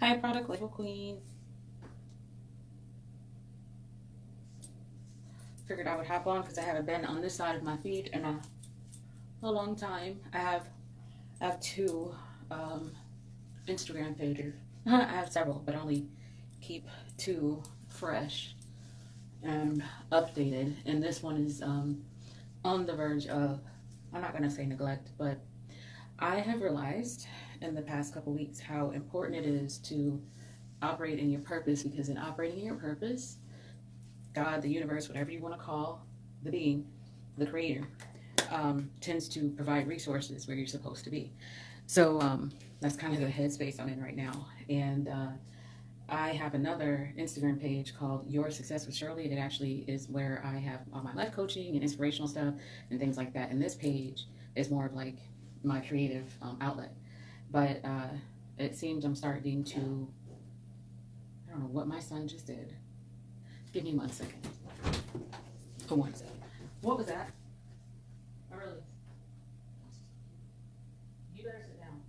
Hi, product label queen. Figured I would hop on because I haven't been on this side of my feed in a long time. I have two um, Instagram pages. I have several, but I only keep two fresh and updated. And this one is on the verge of, I'm not gonna say neglect, but I have realized in the past couple weeks how important it is to operate in your purpose, because in operating in your purpose, God, the universe, whatever you want to call the being, the creator, tends to provide resources where you're supposed to be. So that's kind of the headspace I'm in right now. And I have another Instagram page called Your Success with Shirley. It actually is where I have all my life coaching and inspirational stuff and things like that. And this page is more of like my creative outlet. But it seems I'm starting to, I don't know what my son just did. Give me 1 second. For 1 second. What was that? I really. You better sit down.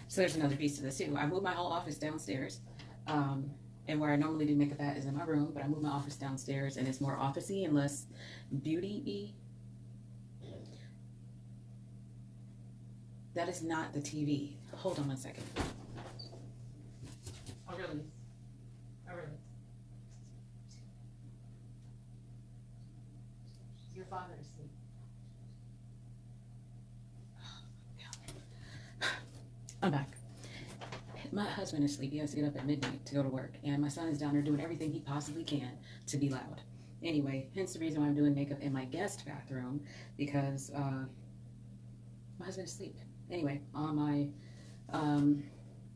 So there's another piece to this too. I moved my whole office downstairs. And where I normally do makeup at is in my room, but I moved my office downstairs and it's more office-y and less beauty-y. That is not the TV. Hold on 1 second. Oh, really? Oh, really? Your father is asleep. I'm back. My husband is asleep. He has to get up at midnight to go to work, and my son is down there doing everything he possibly can to be loud. Anyway, hence the reason why I'm doing makeup in my guest bathroom, because my husband is asleep. Anyway, on my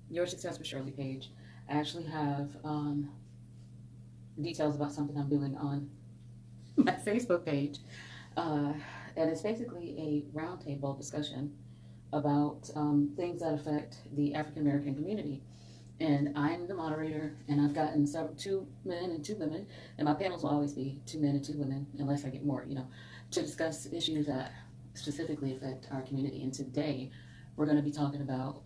Your Success with Shirley page, I actually have details about something I'm doing on my Facebook page. And it's basically a roundtable discussion about things that affect the African American community. And I'm the moderator, and I've gotten two men and two women, and my panels will always be 2 men and 2 women, unless I get more, to discuss issues that specifically affect our community. And today, we're going to be talking about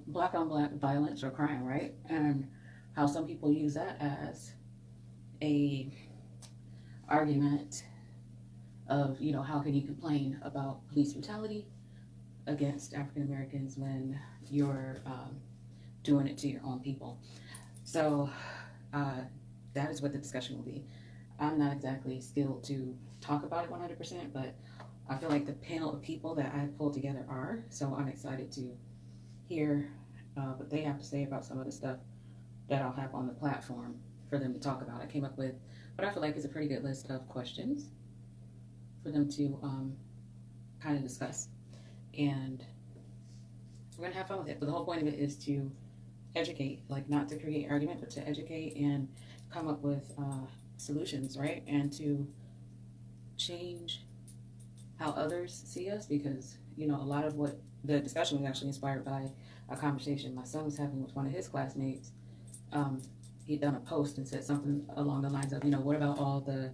black on black violence or crime, right? And how some people use that as a argument of, how can you complain about police brutality against African Americans when you're doing it to your own people. So that is what the discussion will be. I'm not exactly skilled to talk about it 100%, but I feel like the panel of people that I've pulled together are, so I'm excited to hear what they have to say about some of the stuff that I'll have on the platform for them to talk about. I came up with what I feel like is a pretty good list of questions for them to kind of discuss. And we're going to have fun with it. But the whole point of it is to educate, like not to create argument, but to educate and come up with solutions, right? And to change how others see us, because, a lot of what the discussion was actually inspired by a conversation my son was having with one of his classmates. He'd done a post and said something along the lines of, what about all the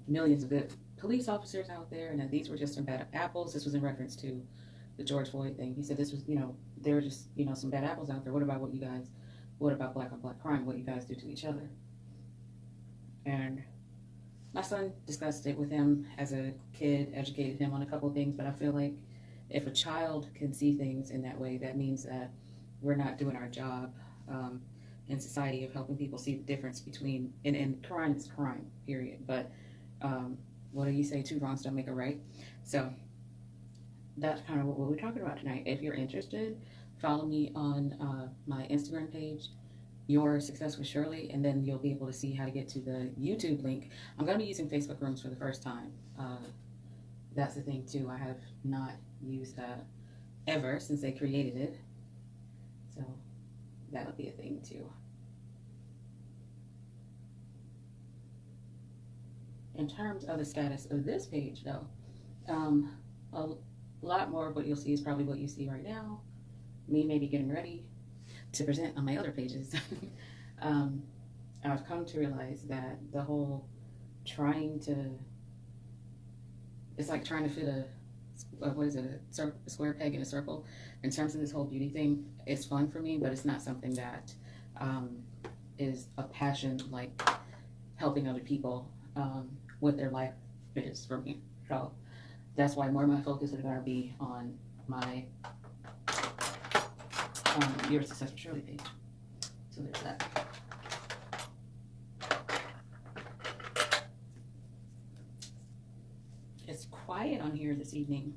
millions of good police officers out there, and that these were just some bad apples. This was in reference to the George Floyd thing. He said this was, there were just, some bad apples out there. What about what about black on black crime, what you guys do to each other? And my son discussed it with him as a kid, educated him on a couple of things, but I feel like if a child can see things in that way, that means that we're not doing our job in society of helping people see the difference between, and crime is crime, period. But what do you say, 2 wrongs don't make a right? So that's kind of what we're talking about tonight. If you're interested, follow me on my Instagram page, Your Success with Shirley, and then you'll be able to see how to get to the YouTube link. I'm going to be using Facebook Rooms for the first time. That's the thing too. I have not used that ever since they created it. So that'll be a thing too. In terms of the status of this page though, a lot more of what you'll see is probably what you see right now. Me maybe getting ready to present on my other pages. I've come to realize that the whole trying to it's like trying to fit what is it, a square peg in a circle. In terms of this whole beauty thing, it's fun for me, but it's not something that is a passion like helping other people with their life is for me. So that's why more of my focus is going to be on my Your Successful Shirley page. So there's that. It's quiet on here this evening.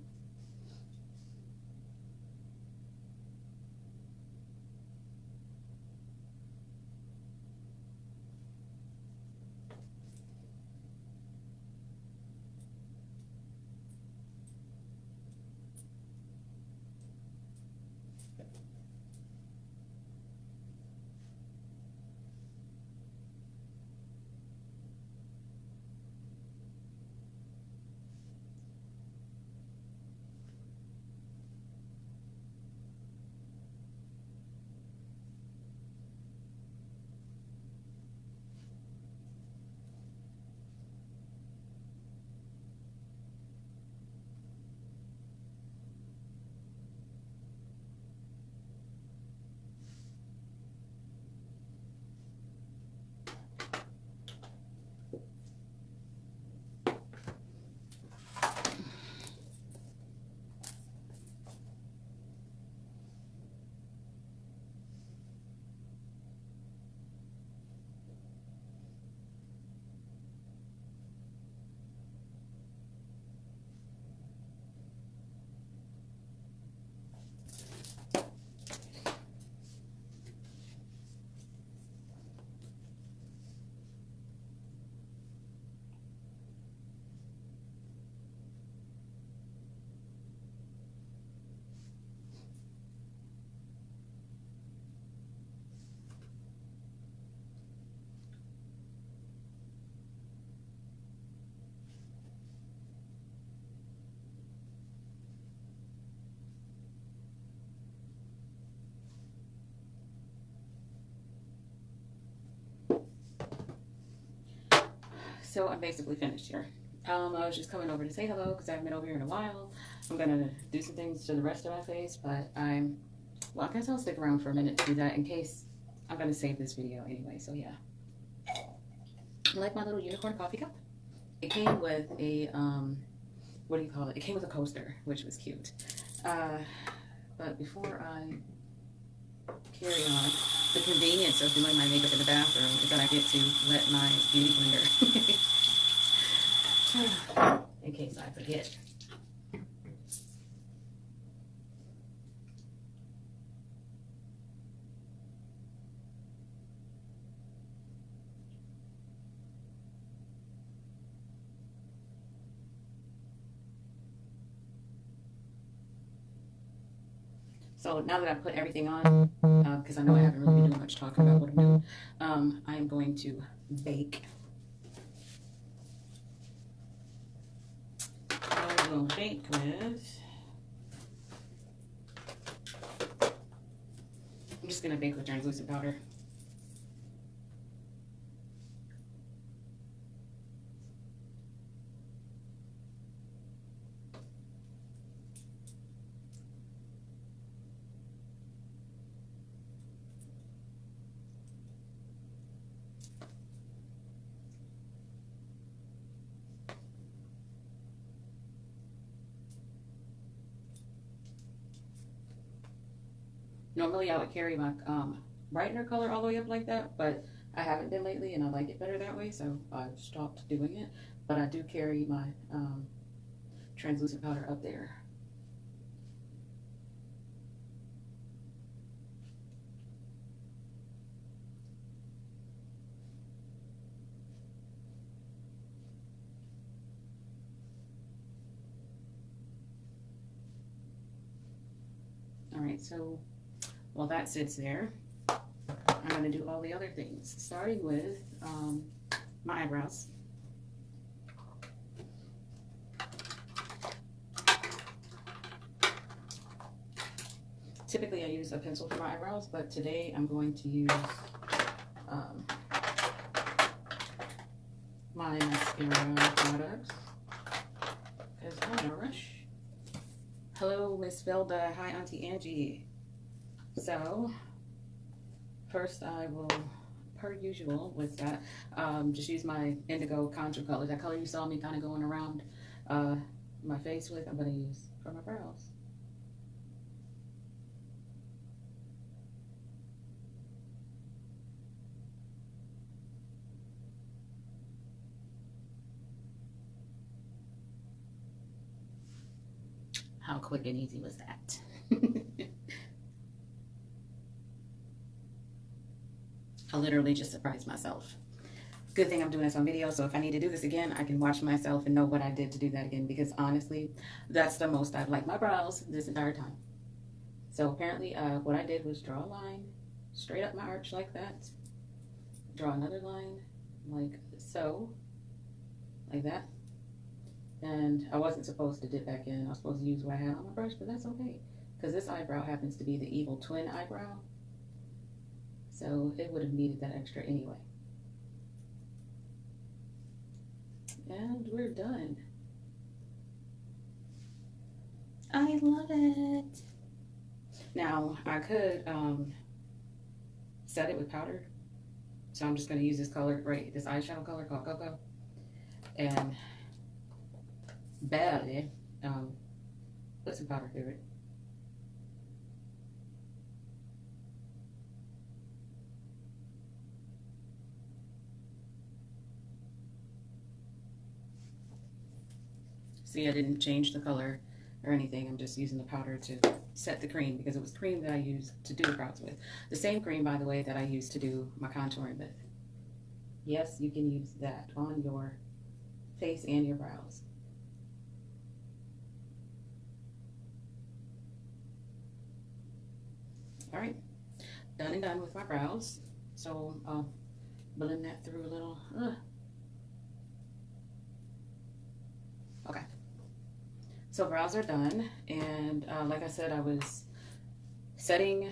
So I'm basically finished here. I was just coming over to say hello because I haven't been over here in a while. I'm gonna do some things to the rest of my face, but well, I guess I'll stick around for a minute to do that in case I'm gonna save this video anyway. So yeah, I like my little unicorn coffee cup. It came with a what do you call it? It came with a coaster, which was cute. But before I carry on, the convenience of doing my makeup in the bathroom is that I get to let my beauty blender in case I forget. So now that I've put everything on, because I know I haven't really been doing much talking about what I'm doing, I'm going to bake. I will bake with, I'm just going to bake with translucent powder. Normally I would carry my brightener color all the way up like that, but I haven't been lately and I like it better that way, so I've stopped doing it. But I do carry my translucent powder up there. All right, so while that sits there, I'm going to do all the other things, starting with my eyebrows. Typically I use a pencil for my eyebrows, but today I'm going to use my mascara products because Hello, Miss Felda. Hi, Auntie Angie. So, first I will, per usual with that, just use my indigo contour color. That color you saw me kind of going around uh, my face with, I'm going to use for my brows. How quick and easy was that? I literally just surprised myself. Good thing I'm doing this on video, so if I need to do this again, I can watch myself and know what I did to do that again, because honestly, that's the most I've liked my brows this entire time. So apparently what I did was draw a line straight up my arch like that, draw another line like so, like that, and I wasn't supposed to dip back in. I was supposed to use what I had on my brush, but that's okay, because this eyebrow happens to be the evil twin eyebrow, so it would have needed that extra anyway. And we're done. I love it. Now I could set it with powder, so I'm just going to use this color right, this eyeshadow color called Cocoa, and barely put some powder through it. See, I didn't change the color or anything. I'm just using the powder to set the cream, because it was cream that I used to do the brows with. The same cream, by the way, that I used to do my contouring with. Yes, you can use that on your face and your brows. All right, done and done with my brows. So I'll blend that through a little. Okay. So brows are done, and like I said, I was setting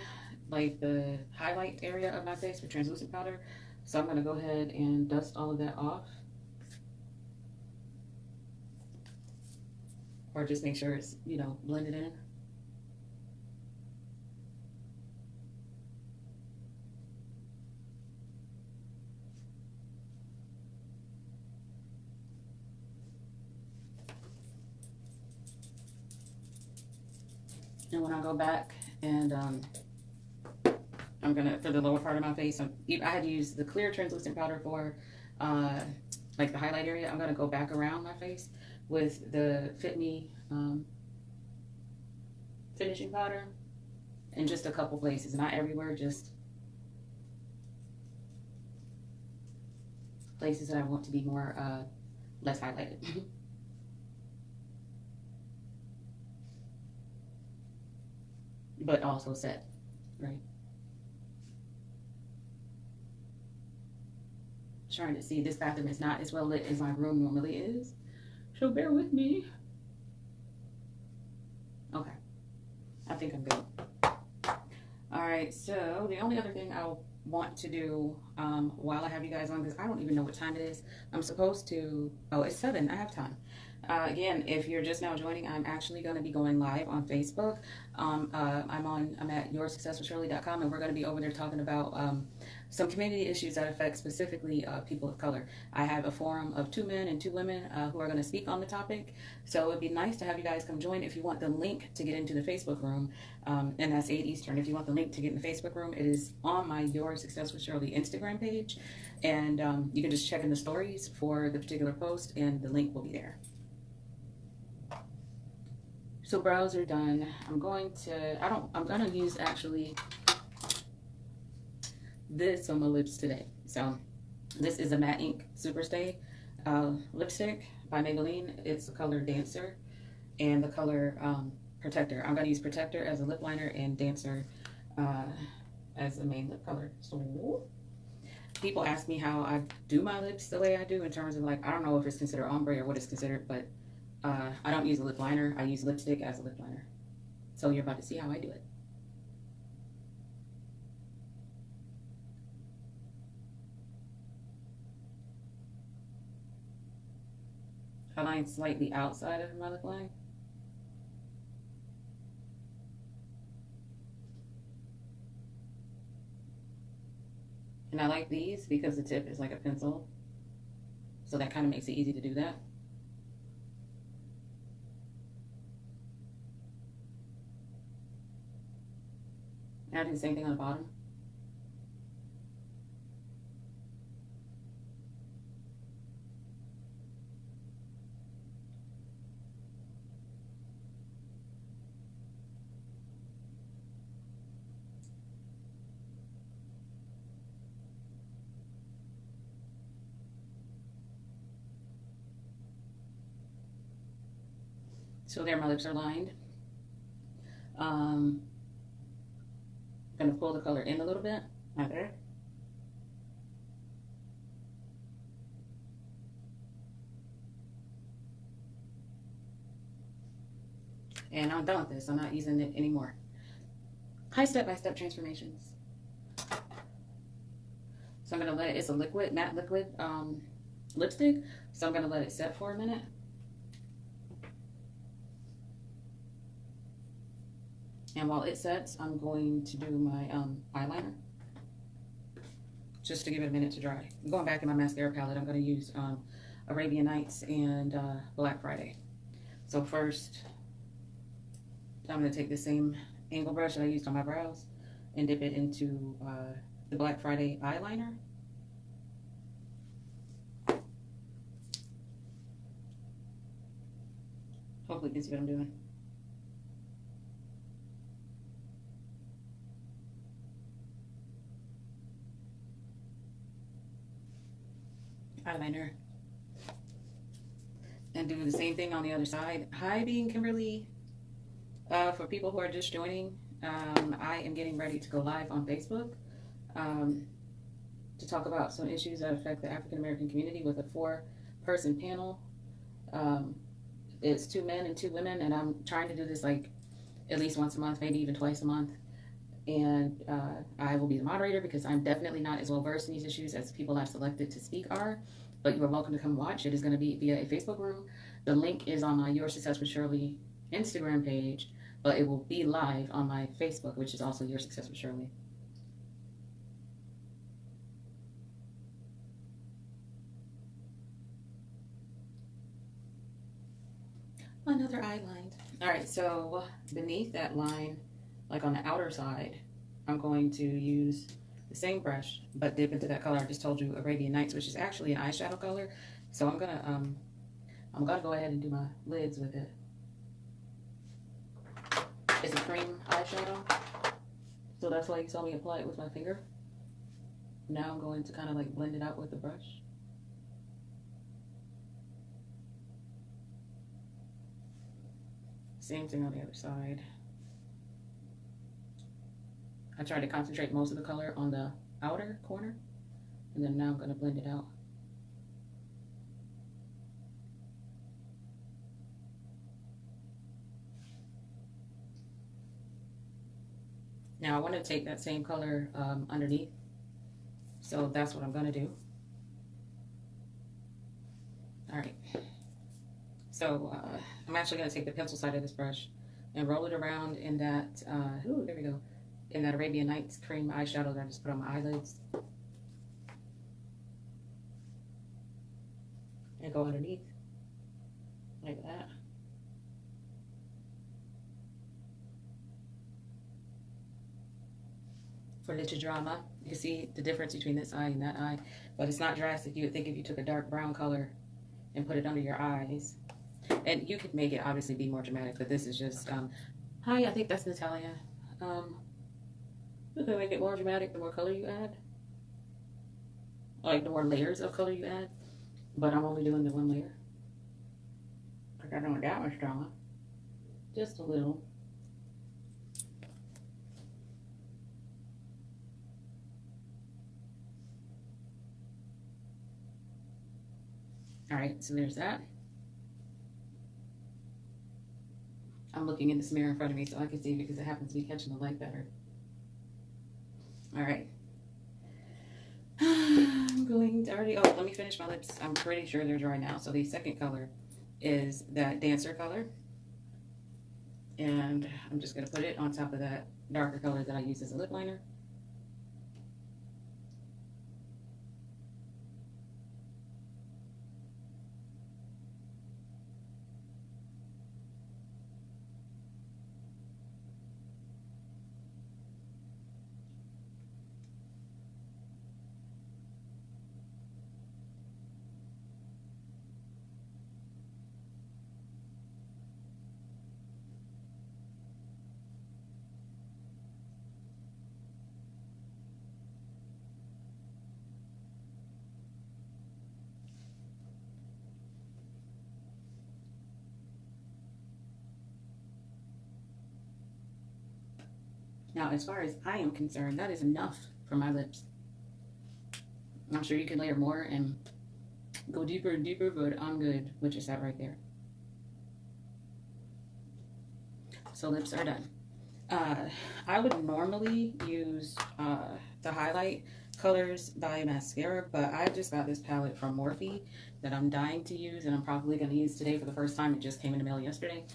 like the highlight area of my face with translucent powder. So I'm going to go ahead and dust all of that off, or just make sure it's, you know, blended in. And when I go back and I'm gonna, for the lower part of my face, I had to use the clear translucent powder for like the highlight area. I'm gonna go back around my face with the Fit Me finishing powder in just a couple places, not everywhere, just places that I want to be more less highlighted. But also set, right? Trying to see, this bathroom is not as well lit as my room normally is, so bear with me. Okay, I think I'm good. All right, so the only other thing I want to do while I have you guys on, because I don't even know what time it is. I'm supposed to, oh, it's 7, I have time. Again, if you're just now joining, I'm actually going to be going live on Facebook. I'm at yoursuccesswithshirley.com, and we're going to be over there talking about some community issues that affect specifically people of color. I have a forum of 2 men and 2 women who are going to speak on the topic. So it'd be nice to have you guys come join. If you want the link to get into the Facebook room, and that's 8 Eastern. If you want the link to get in the Facebook room, it is on my Your Success with Shirley Instagram page. And you can just check in the stories for the particular post, and the link will be there. So brows are done. I'm going to use actually this on my lips today. So this is a Matte Ink Superstay lipstick by Maybelline. It's the color Dancer and the color Protector. I'm going to use Protector as a lip liner and Dancer as the main lip color. So people ask me how I do my lips the way I do, in terms of, like, I don't know if it's considered ombre or what it's considered, but I don't use a lip liner. I use lipstick as a lip liner. So you're about to see how I do it. I line slightly outside of my lip line. And I like these because the tip is like a pencil. So that kind of makes it easy to do that. And I do the same thing on the bottom. So there, my lips are lined. I'm gonna pull the color in a little bit, right there. And I'm done with this. I'm not using it anymore. Hi, step-by-step transformations. So I'm gonna let it, it's a liquid, matte liquid lipstick. So I'm gonna let it set for a minute. And while it sets, I'm going to do my eyeliner. Just to give it a minute to dry. I'm going back in my mascara palette. I'm gonna use Arabian Nights and Black Friday. So first, I'm gonna take the same angle brush that I used on my brows and dip it into the Black Friday eyeliner. Hopefully you can see what I'm doing. Eyeliner. And do the same thing on the other side. Hi, Being Kimberly. For people who are just joining, I am getting ready to go live on Facebook to talk about some issues that affect the African American community with a 4-person panel. It's 2 men and 2 women, and I'm trying to do this like at least once a month, maybe even twice a month. And I will be the moderator because I'm definitely not as well versed in these issues as people I've selected to speak are. But you are welcome to come watch. It is going to be via a Facebook room. The link is on my Your Success with Shirley Instagram page, but it will be live on my Facebook, which is also Your Success with Shirley. Another eye line. All right, so beneath that line, like on the outer side, I'm going to use the same brush, but dip into that color I just told you, Arabian Nights, which is actually an eyeshadow color. So I'm gonna go ahead and do my lids with it. It's a cream eyeshadow, so that's why you saw me apply it with my finger. Now I'm going to kind of like blend it out with the brush. Same thing on the other side. I tried to concentrate most of the color on the outer corner, and then now I'm going to blend it out. Now I want to take that same color underneath, so that's what I'm going to do. All right, so I'm actually going to take the pencil side of this brush and roll it around in that, ooh, there we go, in that Arabian Nights cream eyeshadow that I just put on my eyelids. And go underneath, like that. For little drama, you can see the difference between this eye and that eye, but it's not drastic. You would think if you took a dark brown color and put it under your eyes, and you could make it obviously be more dramatic, but this is just, hi, I think that's Natalia. You can make it more dramatic the more color you add, like the more layers of color you add, but I'm only doing the 1 layer. Like I don't want that much drama, just a little. All right, so there's that. I'm looking in this mirror in front of me so I can see because it happens to be catching the light better. All right. I'm going to already, oh, let me finish my lips. I'm pretty sure they're dry now. So the second color is that dancer color. And I'm just going to put it on top of that darker color that I use as a lip liner. Now, as far as I am concerned, that is enough for my lips. I'm sure you can layer more and go deeper and deeper, but I'm good with just that right there. So lips are done. I would normally use the highlight colors by Maskcara, but I just got this palette from Morphe that I'm dying to use, and I'm probably going to use today for the first time. It just came in the mail yesterday.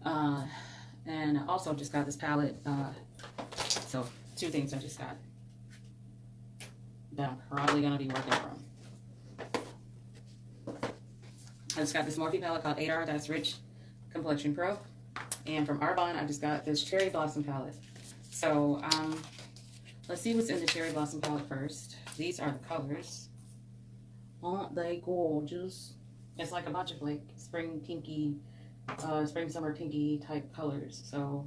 And I also just got this palette. So 2 things I just got that I'm probably going to be working from. I just got this Morphe palette called 8R, that's Rich Complexion Pro. And from Arbonne, I just got this Cherry Blossom palette. So, let's see what's in the Cherry Blossom palette first. These are the colors. Aren't they gorgeous? It's like a bunch of like spring pinky, spring summer pinky type colors. So,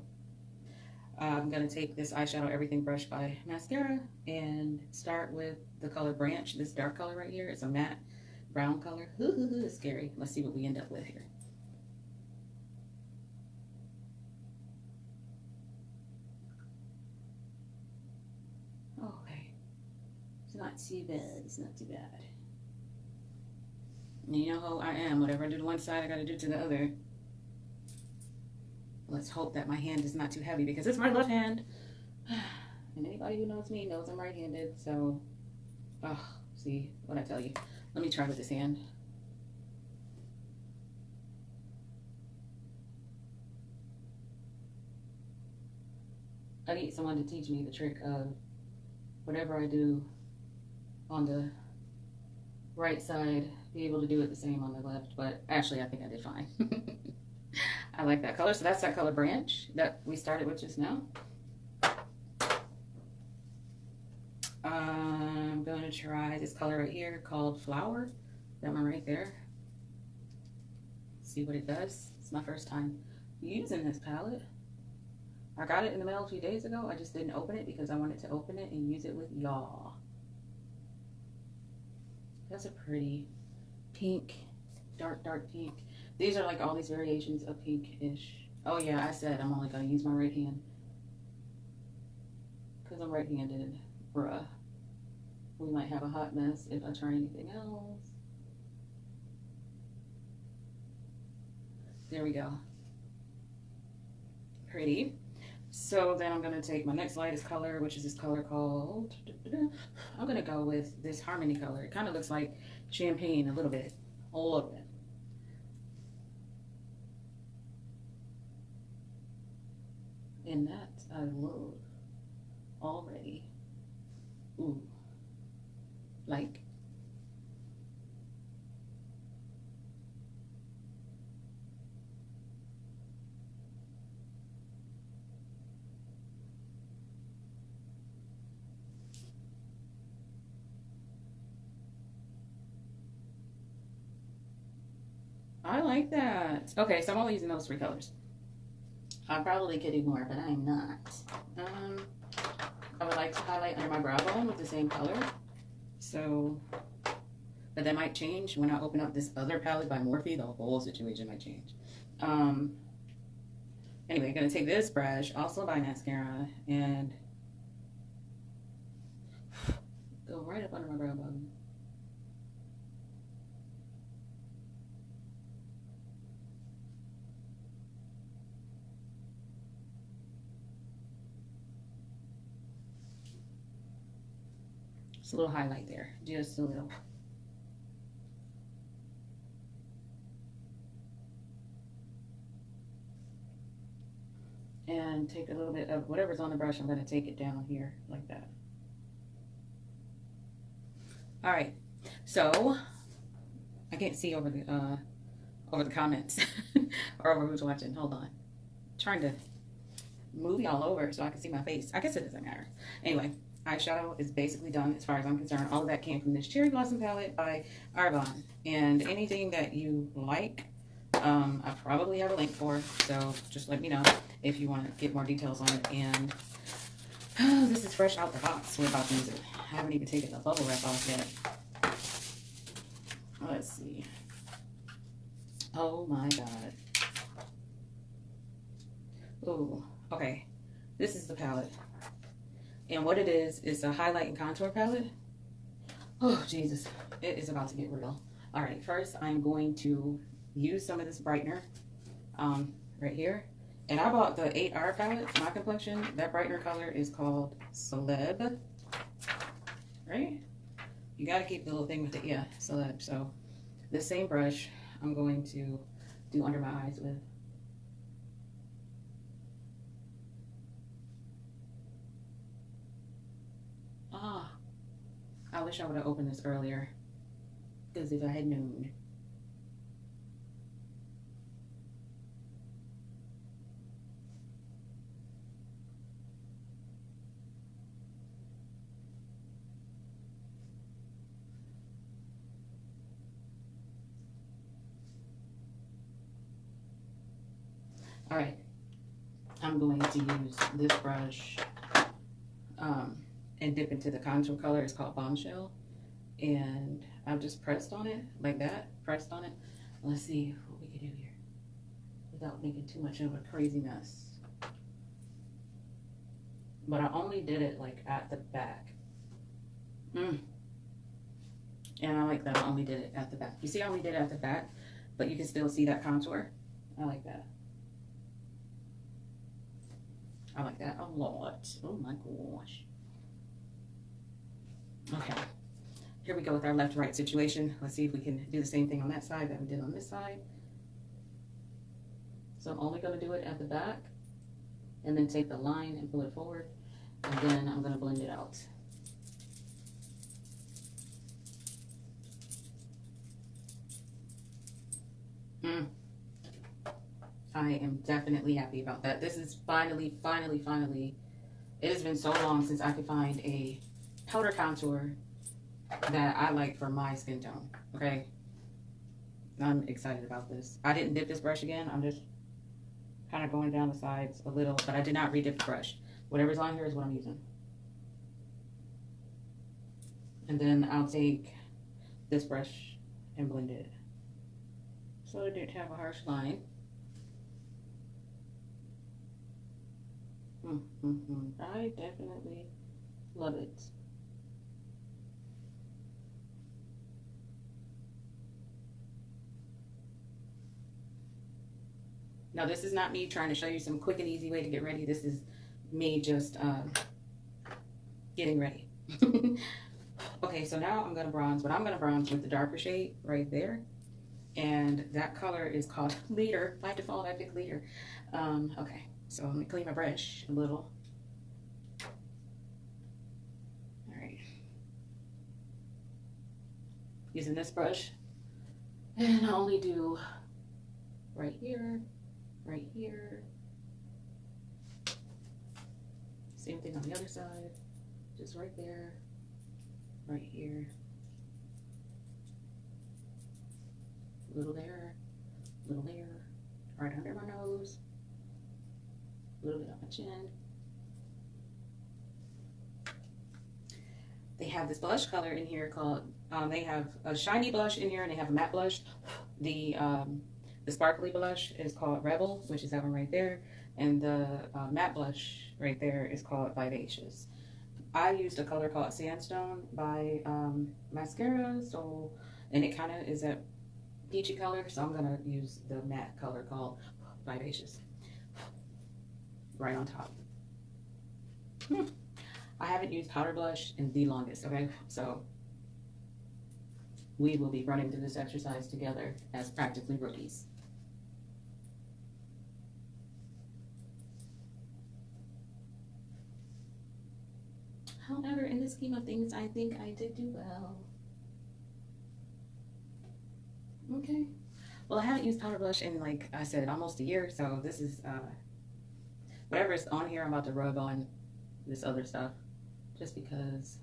I'm going to take this eyeshadow everything brush by Maskcara and start with the color Branch. This dark color right here. It's a matte brown color. It's scary. Let's see what we end up with here. Okay. It's not too bad. It's not too bad. And you know how I am. Whatever I do to one side, I got to do to the other. Let's hope that my hand is not too heavy because it's my left hand. And anybody who knows me knows I'm right-handed. So, see what I tell you. Let me try with this hand. I need someone to teach me the trick of whatever I do on the right side, be able to do it the same on the left. But actually, I think I did fine. I like that color. So that's that color Branch that we started with just now. I'm going to try this color right here called Flower. That one right there. See what it does. It's my first time using this palette. I got it in the mail a few days ago. I just didn't open it because I wanted to open it and use it with y'all. That's a pretty pink, dark pink. These are like all these variations of pink-ish. Oh yeah, I said I'm only going to use my right hand. Because I'm right-handed, bruh. We might have a hot mess if I try anything else. There we go. Pretty. So then I'm going to take my next lightest color, which is this color called... I'm going to go with this Harmony color. It kind of looks like champagne a little bit. A little bit. And that I love already. Ooh. Like. I like that. Okay, so I'm only using those 3 colors. I probably could do more, but I'm not. I would like to highlight under my brow bone with the same color. So, but that might change when I open up this other palette by Morphe. The whole situation might change. Anyway, I'm going to take this brush, also by Maskcara, and go right up under my brow bone. Just a little highlight there, just a little. And take a little bit of whatever's on the brush, I'm going to take it down here like that. All right, so I can't see over the comments or over who's watching. Hold on, I'm trying to move y'all over so I can see my face. I guess it doesn't matter. Anyway, eyeshadow is basically done as far as I'm concerned. All of that came from this Cherry Blossom palette by Arbonne. And anything that you like, I probably have a link for. So just let me know if you want to get more details on it. And this is fresh out the box. We're about to use it. I haven't even taken the bubble wrap off yet. Let's see. Oh my god. Oh, okay. This is the palette. And what it is a highlight and contour palette. Oh, Jesus. It is about to get real. All right, first I'm going to use some of this brightener right here. And I bought the 8R palette, my complexion. That brightener color is called Celeb, right? You got to keep the little thing with it. Yeah, Celeb. So the same brush I'm going to do under my eyes with. Ah, I wish I would have opened this earlier, because if I had known. All right, I'm going to use this brush and dip into the contour color. It's called Bombshell. And I've just pressed on it like that, pressed on it. Let's see what we can do here without making too much of a crazy mess. But I only did it like at the back. And I like that I only did it at the back. You see, I only did it at the back, but you can still see that contour. I like that. I like that a lot. Oh my gosh. Okay. Here we go with our left-right situation. Let's see if we can do the same thing on that side that we did on this side. So I'm only going to do it at the back, and then take the line and pull it forward, and then I'm going to blend it out. I am definitely happy about that. This is finally, it has been so long since I could find a powder contour that I like for my skin tone, okay? I'm excited about this. I didn't dip this brush again. I'm just kind of going down the sides a little, but I did not re-dip the brush. Whatever's on here is what I'm using. And then I'll take this brush and blend it, so it didn't have a harsh line. I definitely love it. Now, this is not me trying to show you some quick and easy way to get ready. This is me just getting ready. Okay, so now I'm going to bronze, but I'm going to bronze with the darker shade right there. And that color is called Leader. By default, I picked Leader. Okay, so let me clean my brush a little. All right. Using this brush. And I only do right here, right here. Same thing on the other side. Just right there, right here. Little there, right under my nose, a little bit on my chin. They have this blush color in here called, they have a shiny blush in here and they have a matte blush. The sparkly blush is called Rebel, which is that one right there. And the matte blush right there is called Vivacious. I used a color called Sandstone by Maskcara, so, and it kind of is a peachy color, so I'm gonna use the matte color called Vivacious right on top. I haven't used powder blush in the longest, okay? So we will be running through this exercise together as practically rookies. However, in the scheme of things, I think I did do well. Okay. Well, I haven't used powder blush in, like I said, almost a year, so this is, whatever is on here, I'm about to rub on this other stuff, just because.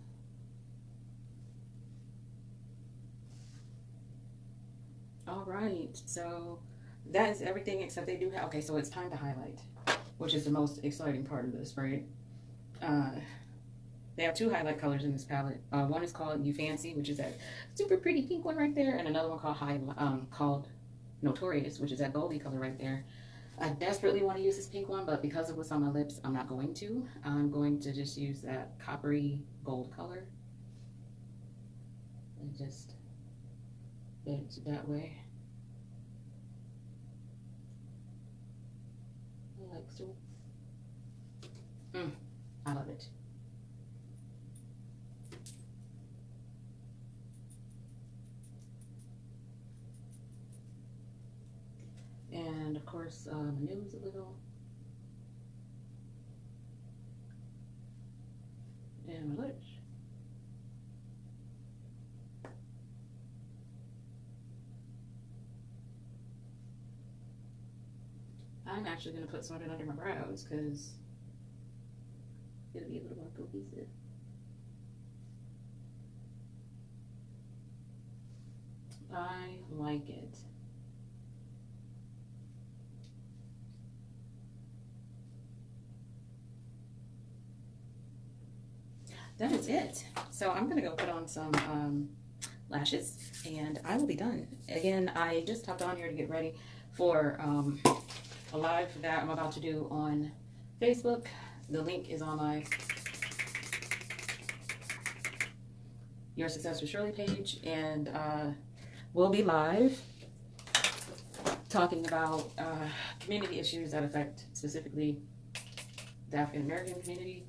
All right, so that is everything except they do have, okay, so it's time to highlight, which is the most exciting part of this, right? They have two highlight colors in this palette. One is called You Fancy, which is that super pretty pink one right there, and another one called called Notorious, which is that goldy color right there. I desperately want to use this pink one, but because of what's on my lips, I'm not going to. I'm going to just use that coppery gold color and just edge that way. Like so. I love it. And of course, my nose a little. And my lips. I'm actually going to put some of it under my brows because it'll be a little more cohesive. I like it. That is it. So I'm gonna go put on some lashes and I will be done. Again, I just hopped on here to get ready for a live that I'm about to do on Facebook. The link is on my Your Success with Shirley page, and we'll be live talking about community issues that affect specifically the African American community.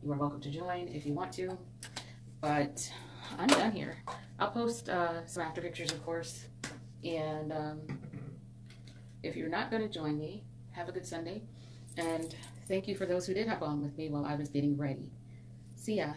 You are welcome to join if you want to, but I'm done here. I'll post some after pictures, of course, and if you're not going to join me, have a good Sunday, and thank you for those who did hop on with me while I was getting ready. See ya.